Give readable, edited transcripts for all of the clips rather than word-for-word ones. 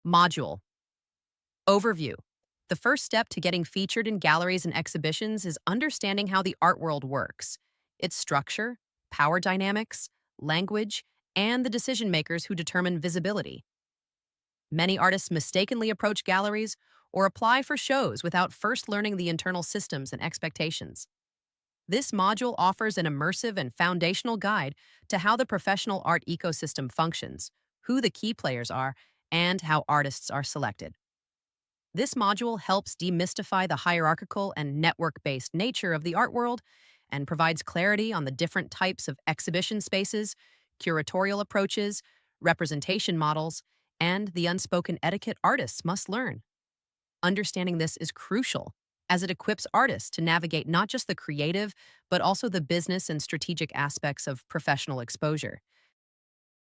Module. Overview. The first step to getting featured in galleries and exhibitions is understanding how the art world works, its structure, power dynamics, language, and the decision makers who determine visibility. Many artists mistakenly approach galleries or apply for shows without first learning the internal systems and expectations. This module offers an immersive and foundational guide to how the professional art ecosystem functions, who the key players are, and how artists are selected. This module helps demystify the hierarchical and network-based nature of the art world and provides clarity on the different types of exhibition spaces, curatorial approaches, representation models, and the unspoken etiquette artists must learn. Understanding this is crucial as it equips artists to navigate not just the creative, but also the business and strategic aspects of professional exposure.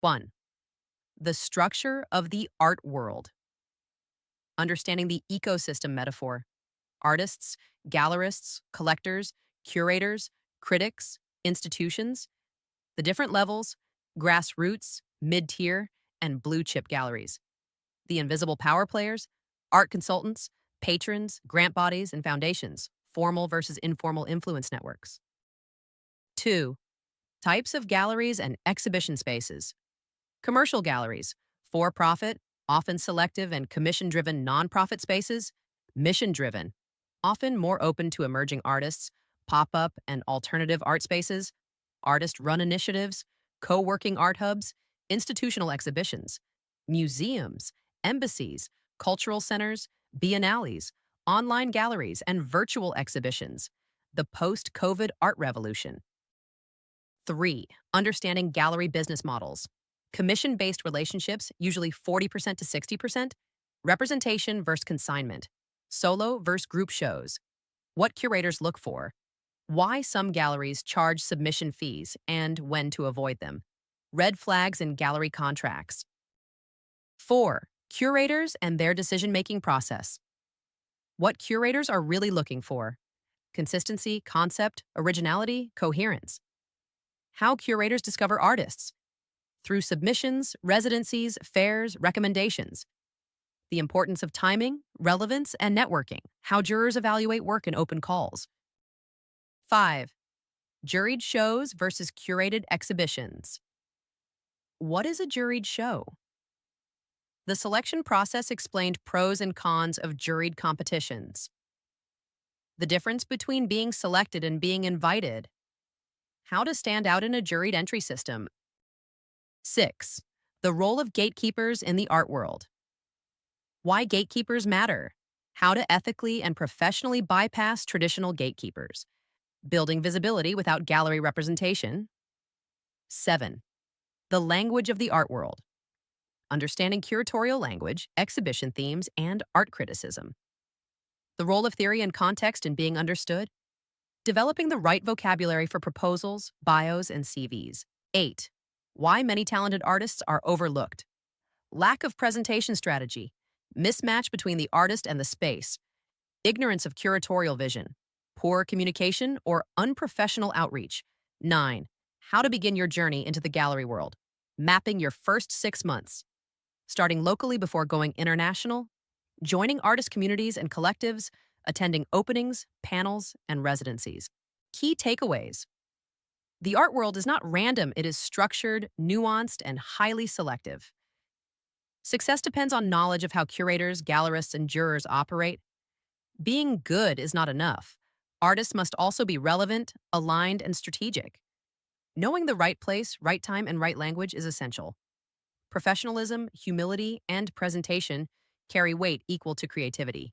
1. The structure of the art world. Understanding the ecosystem metaphor. Artists, gallerists, collectors, curators, critics, institutions, the different levels, grassroots, mid-tier, and blue-chip galleries. The invisible power players, art consultants, patrons, grant bodies, and foundations, formal versus informal influence networks. 2. Types of galleries and exhibition spaces. Commercial galleries, for-profit, often selective and commission-driven nonprofit spaces, mission-driven, often more open to emerging artists, pop-up and alternative art spaces, artist-run initiatives, co-working art hubs, institutional exhibitions, museums, embassies, cultural centers, biennales, online galleries, and virtual exhibitions, the post-COVID art revolution. 3. Understanding gallery business models. Commission-based relationships, usually 40% to 60%. Representation versus consignment. Solo versus group shows. What curators look for. Why some galleries charge submission fees and when to avoid them. Red flags in gallery contracts. 4. Curators and their decision-making process. What curators are really looking for. Consistency, concept, originality, coherence. How curators discover artists. Through submissions, residencies, fairs, recommendations. The importance of timing, relevance, and networking. How jurors evaluate work in open calls. 5. Juried shows versus curated exhibitions. What is a juried show? The selection process explained pros and cons of juried competitions. The difference between being selected and being invited. How to stand out in a juried entry system. 6. The role of gatekeepers in the art world. Why gatekeepers matter. How to ethically and professionally bypass traditional gatekeepers. Building visibility without gallery representation. 7. The language of the art world. Understanding curatorial language, exhibition themes, and art criticism. The role of theory and context in being understood. Developing the right vocabulary for proposals, bios, and CVs. 8. Why many talented artists are overlooked. Lack of presentation strategy. Mismatch between the artist and the space. Ignorance of curatorial vision. Poor communication or unprofessional outreach. 9. How to begin your journey into the gallery world. Mapping your first 6 months. Starting locally before going international. Joining artist communities and collectives. Attending openings, panels, and residencies. Key takeaways. The art world is not random, it is structured, nuanced, and highly selective. Success depends on knowledge of how curators, gallerists, and jurors operate. Being good is not enough. Artists must also be relevant, aligned, and strategic. Knowing the right place, right time, and right language is essential. Professionalism, humility, and presentation carry weight equal to creativity.